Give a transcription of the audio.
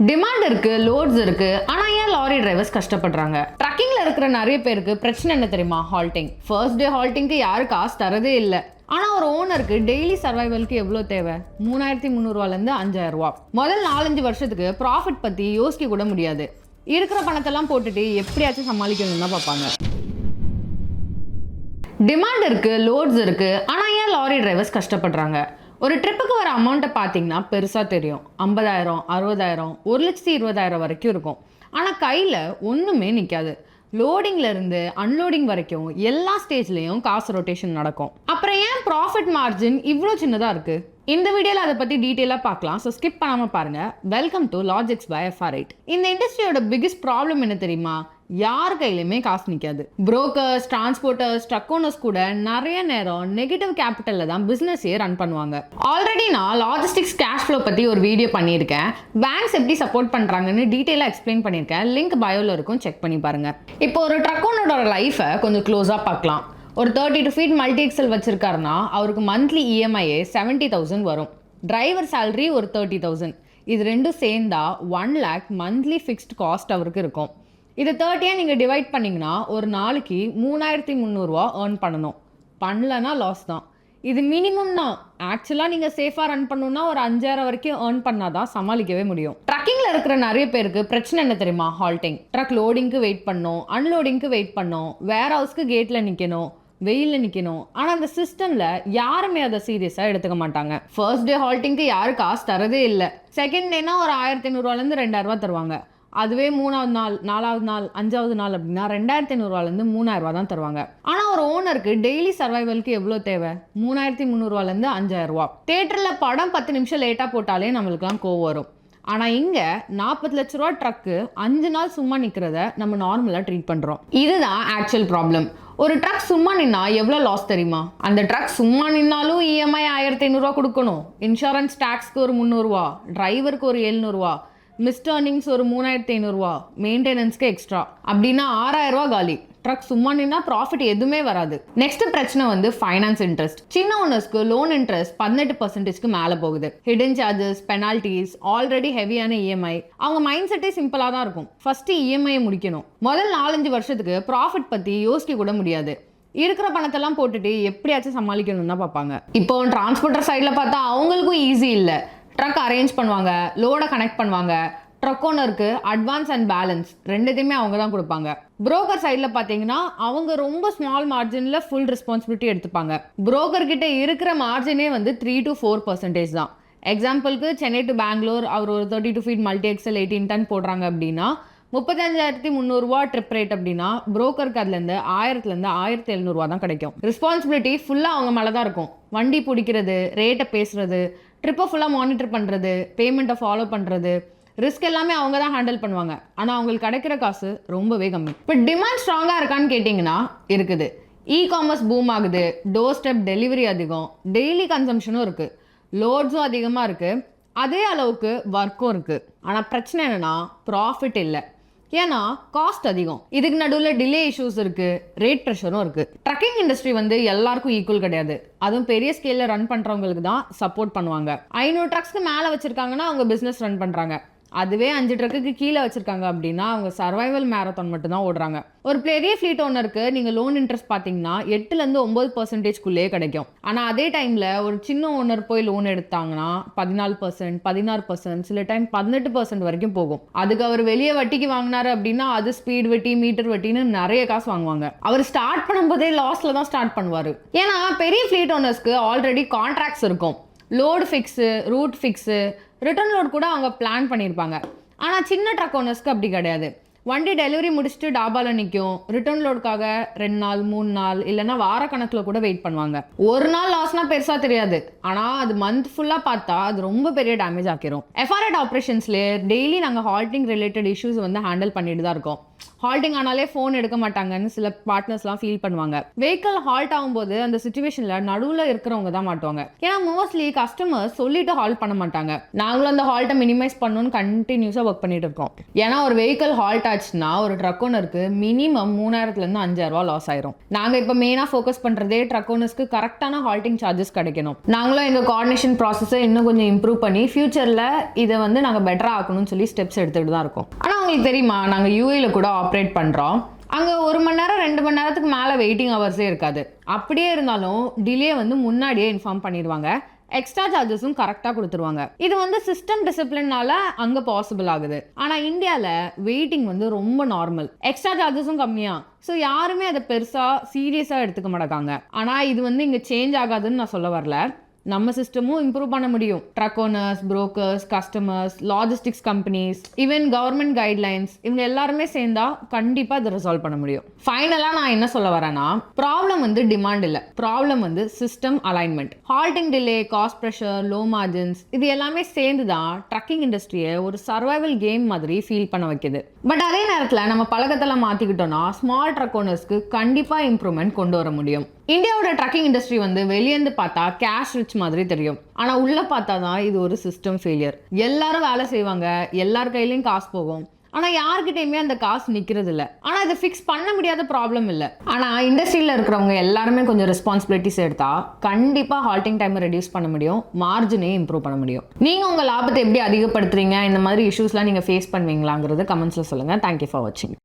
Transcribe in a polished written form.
Demand இருக்கு, loads இருக்கு. ஆனா ஏன் லாரி டிரைவர்ஸ் கஷ்டப்படுறாங்க? ட்ரக்கிங்ல இருக்கிற நிறைய பேருக்கு பிரச்சனை என்ன தெரியுமா? ஹால்டிங். ஃபர்ஸ்ட் டே ஹால்டிங்க்கு யாரு காசு தரதே இல்லை. ஆனா ஒரு ஓனருக்கு டெய்லி சர்வைவலுக்கு எவ்வளவு தேவை? 3300 ரூபாயிலிருந்து 5000 ரூபா. முதல் 4-5 வருஷத்துக்கு ப்ராஃபிட் பத்தி யோசிக்க கூட முடியாது. இருக்கிற பணத்தெல்லாம் போட்டுட்டு எப்படியாச்சும் சமாளிக்கணும்னு தான் பார்ப்பாங்க. டிமாண்ட் இருக்கு, லோட்ஸ் இருக்கு. ஆனா ஏன் லாரி டிரைவர்ஸ் கஷ்டப்படுறாங்க? ஒரு ட்ரிப்புக்கு வர அமௌண்ட்டை பார்த்தீங்கன்னா பெருசாக தெரியும். 50,000, 60,000, 1,20,000 வரைக்கும் இருக்கும். ஆனால் கையில் ஒன்றுமே நிற்காது. லோடிங்லேருந்து அன்லோடிங் வரைக்கும் எல்லா ஸ்டேஜ்லேயும் காசு ரொட்டேஷன் நடக்கும். அப்புறம் ஏன் ப்ராஃபிட் மார்ஜின் இவ்வளோ சின்னதாக இருக்குது? இந்த வீடியோவில் அதை பற்றி டீட்டெயிலாக பார்க்கலாம். ஸோ ஸ்கிப் பண்ணாமல் பாருங்கள். Welcome to logics by FR8. இந்த இண்டஸ்ட்ரியோட பிக்கஸ்ட் ப்ராப்ளம் என்ன தெரியுமா? யார் கையிலுமே காசு நிற்காது. புரோக்கர்ஸ், டிரான்ஸ்போர்ட்டர்ஸ், ட்ரக் ஓனர்ஸ் கூட நிறைய நேரம் நெகட்டிவ் கேபிட்டலில் தான் பிஸ்னஸே ரன் பண்ணுவாங்க. ஆல்ரெடி நான் லாஜிஸ்டிக்ஸ் கேஷ் ஃப்ளோ பற்றி ஒரு வீடியோ பண்ணியிருக்கேன். பேங்க்ஸ் எப்படி சப்போர்ட் பண்ணுறாங்கன்னு டீட்டெயிலாக எக்ஸ்பிளைன் பண்ணியிருக்கேன். லிங்க் பயோவில் இருக்கும், செக் பண்ணி பாருங்கள். இப்போ ஒரு ட்ரக் ஓனரோட லைஃபை கொஞ்சம் க்ளோஸாக பார்க்கலாம். ஒரு 32 ஃபீட் மல்டி எக்ஸல் வச்சிருக்காருன்னா அவருக்கு மந்த்லி இஎம்ஐயே 70,000 வரும். டிரைவர் சேலரி ஒரு 30,000. இது ரெண்டும் சேர்ந்தா 1 lakh மந்த்லி ஃபிக்ஸ்ட் காஸ்ட் அவருக்கு இருக்கும். இது 30 நீங்கள் டிவைட் பண்ணிங்கன்னா ஒரு நாளைக்கு 3300 ரூபா ஏர்ன் பண்ணணும். பண்ணலன்னா லாஸ் தான். இது மினிமம் தான். ஆக்சுவலாக நீங்கள் சேஃபாக ரன் பண்ணணும்னா ஒரு 5000 வரைக்கும் ஏர்ன் பண்ணாதான் சமாளிக்கவே முடியும். ட்ரக்கிங்கில் இருக்கிற நிறைய பேருக்கு பிரச்சனை என்ன தெரியுமா? ஹால்ட்டிங். ட்ரக் லோடிங்க்கு வெயிட் பண்ணணும், அன்லோடிங்க்கு வெயிட் பண்ணணும், வேர் ஹவுஸ்க்கு கேட்டில் நிற்கணும், வெயிலில் நிற்கணும். ஆனால் அந்த சிஸ்டமில் யாருமே அதை சீரியஸாக எடுத்துக்க மாட்டாங்க. ஃபர்ஸ்ட் டே ஹால்ட்டிங்க்கு யாரும் காசு தரதே இல்லை. செகண்ட் டேனா ஒரு 1500 ரூபாயிலேருந்து 2000 ரூபா தருவாங்க. அதுவே 3வது நாள், 4வது நாள், 5வது நாள் அப்படின்னா 2500 ரூபாயிலேருந்து 3000 ரூபா தான் தருவாங்க. ஆனால் ஒரு ஓனருக்கு டெய்லி சர்வைவலுக்கு எவ்வளோ தேவை? 3300 ரூபாயிலேருந்து 5000 ரூபா. தேட்டரில் படம் 10 நிமிஷம் லேட்டாக போட்டாலே நம்மளுக்குலாம் கோவம் வரும். ஆனால் இங்கே 40 லட்ச ரூபா ட்ரக்கு 5 நாள் சும்மா நிற்கிறத நம்ம நார்மலாக ட்ரீட் பண்ணுறோம். இதுதான் ஆக்சுவல் ப்ராப்ளம். ஒரு ட்ரக் சும்மா நின்னா எவ்வளோ லாஸ் தெரியுமா? அந்த ட்ரக் சும்மா நின்னாலும் இஎம்ஐ 1500 ரூபா கொடுக்கணும். இன்சூரன்ஸ் டேக்ஸ்க்கு ஒரு 300 ரூபா, டிரைவருக்கு ஒரு 700 ரூபா, மிஸ் டர்னிங்ஸ் ஒரு 3500 ரூபா, மெயின்டெனன்ஸ்க்கு எக்ஸ்ட்ரா. அப்படின்னா 6000 ரூபா காலி. ட்ரக் சும்மா நின்னா ப்ராஃபிட் எதுவுமே வராது. நெக்ஸ்ட் பிரச்சனை வந்து ஃபைனான்ஸ் இன்ட்ரெஸ்ட். சின்ன ஓனர்ஸ்க்கு லோன் இன்ட்ரெஸ்ட் 18% மேலே போகுது. ஹிடன் சார்ஜஸ், பெனால்டிஸ், ஆல்ரெடி ஹெவியான இஎம்ஐ. அவங்க மைண்ட் செட்டே சிம்பிளாக தான் இருக்கும். ஃபர்ஸ்ட் இஎம்ஐ முடிக்கணும். முதல் 4-5 வருஷத்துக்கு ப்ராஃபிட் பற்றி யோசிக்க கூட முடியாது. இருக்கிற பணத்தெல்லாம் போட்டுட்டு எப்படியாச்சும் சமாளிக்கணும்னு தான் பார்ப்பாங்க. இப்போ டிரான்ஸ்போர்ட்டர் சைடில் பார்த்தா அவங்களுக்கும் ஈஸி இல்லை. ட்ரக் அரேஞ்ச் பண்ணுவாங்க, லோடை கனெக்ட் பண்ணுவாங்க. ட்ரக் ஓனருக்கு அட்வான்ஸ் அண்ட் பேலன்ஸ் ரெண்டுத்தையுமே அவங்க தான் கொடுப்பாங்க. புரோக்கர் சைடில் பார்த்தீங்கன்னா அவங்க ரொம்ப ஸ்மால் மார்ஜினில் ஃபுல் ரெஸ்பான்சிபிலிட்டி எடுத்துப்பாங்க. புரோக்கர் கிட்ட இருக்கிற மார்ஜினே வந்து 3 to 4% தான். எக்ஸாம்பிளுக்கு சென்னை டு பெங்களூர் அவர் ஒரு 32 ஃபீட் மல்டி எக்ஸல் 18 டன் போடுறாங்க அப்படின்னா 35,300 ரூபா ட்ரிப் ரேட் அப்படின்னா புரோக்கருக்கு அதுலேருந்து 1000-லேருந்து 1700 ரூபா தான் கிடைக்கும். ரெஸ்பான்சிபிலிட்டி ஃபுல்லாக அவங்க மேலே தான் இருக்கும். வண்டி பிடிக்கிறது, ரேட்டை பேசுறது, ட்ரிப்பை ஃபுல்லாக மானிட்டர் பண்ணுறது, பேமெண்ட்டை ஃபாலோ பண்ணுறது, ரிஸ்க் எல்லாமே அவங்க தான் ஹேண்டில் பண்ணுவாங்க. ஆனால் அவங்களுக்கு கிடைக்கிற காசு ரொம்பவே கம்மி. இப்போ டிமாண்ட் ஸ்ட்ராங்காக இருக்கான்னு கேட்டிங்கன்னா இருக்குது. இ-காமர்ஸ் பூம் ஆகுது, டோர் ஸ்டெப் டெலிவரி அதிகம், டெய்லி கன்சம்ஷனும் இருக்குது, லோட்ஸும் அதிகமாக இருக்குது, அதே அளவுக்கு ஒர்க்கும் இருக்குது. ஆனால் பிரச்சனை என்னென்னா ப்ராஃபிட் இல்லை. ஏன்னா காஸ்ட் அதிகம். இதுக்கு நடுவில் டிலே இஷ்யூஸ் இருக்குது, ரேட் ப்ரெஷரும் இருக்குது. ட்ரக்கிங் இண்டஸ்ட்ரி வந்து எல்லாருக்கும் ஈக்குவல் கிடையாது. அதுவும் பெரிய ஸ்கேலில் ரன் பண்ணுறவங்களுக்கு தான் சப்போர்ட் பண்ணுவாங்க. 500 ட்ரக்ஸ்க்கு மேலே வச்சுருக்காங்கன்னா அவங்க பிஸ்னஸ் ரன் பண்ணுறாங்க. அதுவே 5 ட்ரக்குக்கு கீழே வச்சுருக்காங்க அப்படின்னா அவங்க சர்வைவல் மேரத்தான் மட்டும்தான் ஓடுறாங்க. ஒரு பெரிய ஃப்ளீட் ஓனருக்கு நீங்கள் லோன் இன்ட்ரெஸ்ட் பார்த்தீங்கன்னா 8-லேருந்து 9%குள்ளேயே கிடைக்கும். ஆனால் அதே டைமில் ஒரு சின்ன ஓனர் போய் லோன் எடுத்தாங்கன்னா 14%, 16%, சில டைம் 18% வரைக்கும் போகும். அதுக்கு அவர் வெளியே வட்டிக்கு வாங்கினாரு அப்படின்னா அது ஸ்பீட் வட்டி, மீட்டர் வட்டின்னு நிறைய காசு வாங்குவாங்க. அவர் ஸ்டார்ட் பண்ணும்போதே லாஸில் தான் ஸ்டார்ட் பண்ணுவார். ஏன்னா பெரிய ஃப்ளீட் ஓனர்ஸ்க்கு ஆல்ரெடி கான்ட்ராக்ட்ஸ் இருக்கும். Load fix, route fix, return load கூட அவங்க பிளான் பண்ணியிருப்பாங்க. ஆனால் சின்ன ட்ரக் ஓனர்ஸ்க்கு அப்படி கிடையாது. வண்டி டெலிவரி முடிச்சுட்டு டாபாவில் நிற்கும். ரிட்டர்ன் லோடுக்காக 2 நாள் 3 நாள் இல்லைன்னா வாரக்கணக்கில் கூட வெயிட் பண்ணுவாங்க. ஒரு நாள் லாஸ்னால் பெருசாக தெரியாது. ஆனால் அது மந்த் ஃபுல்லாக பார்த்தா அது ரொம்ப பெரிய டேமேஜ் ஆக்கிரும். FR8 ஆப்ரேஷன்ஸ்லேயே டெய்லி நாங்கள் ஹால்ட்டிங் ரிலேட்டட் இஷ்யூஸ் வந்து ஹேண்டில் பண்ணிட்டு தான் இருக்கோம். ஹால்ட்டிங் ஆனாலே ஃபோன் எடுக்க மாட்டாங்கன்னு சில பார்ட்னர்ஸ்லாம் ஃபீல் பண்ணுவாங்க. வெஹிக்கிள் ஹால்ட் ஆகும்போது அந்த சுச்சுவேஷன்ல நடுவில் இருக்கிறவங்க தான் மாட்டுவாங்க. ஏன்னா மோஸ்ட்லி கஸ்டமர்ஸ் சொல்லிட்டு ஹால்ட் பண்ண மாட்டாங்க. நாங்களும் அந்த ஹால்ட்டை மினிமைஸ் பண்ணணும்னு கண்டினியூஸாக ஒர்க் பண்ணிட்டு இருக்கோம். ஏன்னா ஒரு வெஹிக்கிள் ஹால்ட் ஆச்சுன்னா ஒரு ட்ரக் ஓனருக்கு மினிமம் 3000 5,000 லாஸ் ஆயிரும். நாங்கள் இப்போ மெயினாக ஃபோக்கஸ் பண்ணுறதே ட்ரக் ஓனர்ஸ்க்கு கரெக்டான ஹால்ட்டிங் சார்ஜஸ் கிடைக்கணும். நாங்களும் எங்கள் கோஆர்டினேஷன் ப்ராசஸை இன்னும் கொஞ்சம் இம்ப்ரூவ் பண்ணி ஃபியூச்சரில் இதை நாங்கள் பெட்டராக ஆக்கணும்னு சொல்லி ஸ்டெப்ஸ் எடுத்துகிட்டு தான் இருக்கோம். ஆனால் உங்களுக்கு தெரியுமா, நாங்கள் யூஏல கூட ஆப்ரேட் பண்ணுறோம். அங்கே 1 மணி நேரம் 2 மணி நேரத்துக்கு மேலே வெயிட்டிங் ஹவர்ஸே இருக்காது. அப்படியே இருந்தாலும் டிலே முன்னாடியே இன்ஃபார்ம் பண்ணிடுவாங்க. எக்ஸ்ட்ரா சார்ஜஸும் கரெக்டாக கொடுத்துருவாங்க. இது சிஸ்டம் டிசிப்ளினால அங்கே பாசிபிள் ஆகுது. ஆனால் இந்தியாவில் வெயிட்டிங் ரொம்ப நார்மல், எக்ஸ்ட்ரா சார்ஜஸும் கம்மியா. ஸோ யாருமே அதை பெருசாக சீரியஸாக எடுத்துக்க மாட்டாங்க. ஆனால் இது இங்கே சேஞ்ச் ஆகாதுன்னு நான் சொல்ல வரல. நம்ம சிஸ்டமும் இம்ப்ரூவ் பண்ண முடியும். Truck owners, brokers, customers, logistics companies, even government guidelines, இவங்க எல்லாருமே சேர்ந்தா கண்டிப்பாக இதை ரிசால்வ் பண்ண முடியும். ஃபைனலாக நான் என்ன சொல்ல வரேன்னா, ப்ராப்ளம் டிமாண்ட் இல்லை, problem system alignment. Halting delay, cost pressure, low margins, இது எல்லாமே சேர்ந்து தான் ட்ரக்கிங் இண்டஸ்ட்ரியை ஒரு சர்வைவல் கேம் மாதிரி ஃபீல் பண்ண வைக்குது. பட் அதே நேரத்தில் நம்ம பழக்கத்தெல்லாம் மாற்றிக்கிட்டோம்னா ஸ்மால் ட்ரக் ஓனர்ஸ்க்கு கண்டிப்பாக இம்ப்ரூவ்மெண்ட் கொண்டு வர முடியும். இந்தியாவோட ட்ரக்கிங் இண்டஸ்ட்ரி வெளியேந்து பார்த்தா கேஷ் ரிச் மாதிரி தெரியும். ஆனால் உள்ள பார்த்தா தான் இது ஒரு சிஸ்டம் ஃபெயிலியர். எல்லாரும் வேலை செய்வாங்க, எல்லார் கையிலையும் காசு போகும், ஆனால் யார்கிட்டையுமே அந்த காசு நிற்கிறது இல்லை. ஆனால் இதை ஃபிக்ஸ் பண்ண முடியாத ப்ராப்ளம் இல்லை. ஆனால் இண்டஸ்ட்ரியில் இருக்கிறவங்க எல்லாருமே கொஞ்சம் ரெஸ்பான்சிபிலிட்டிஸ் எடுத்தா கண்டிப்பாக ஹால்ட்டிங் டைமை ரெடியூஸ் பண்ண முடியும், மார்ஜினே இம்ப்ரூவ் பண்ண முடியும். நீங்கள் உங்கள் லாபத்தை எப்படி அதிகப்படுத்துறீங்க, இந்த மாதிரி இஷ்யூஸ்லாம் நீங்கள் ஃபேஸ் பண்ணுவீங்களாங்கிறது கமெண்ட்ஸில் சொல்லுங்கள். தேங்க்யூ ஃபார் வாட்சிங்.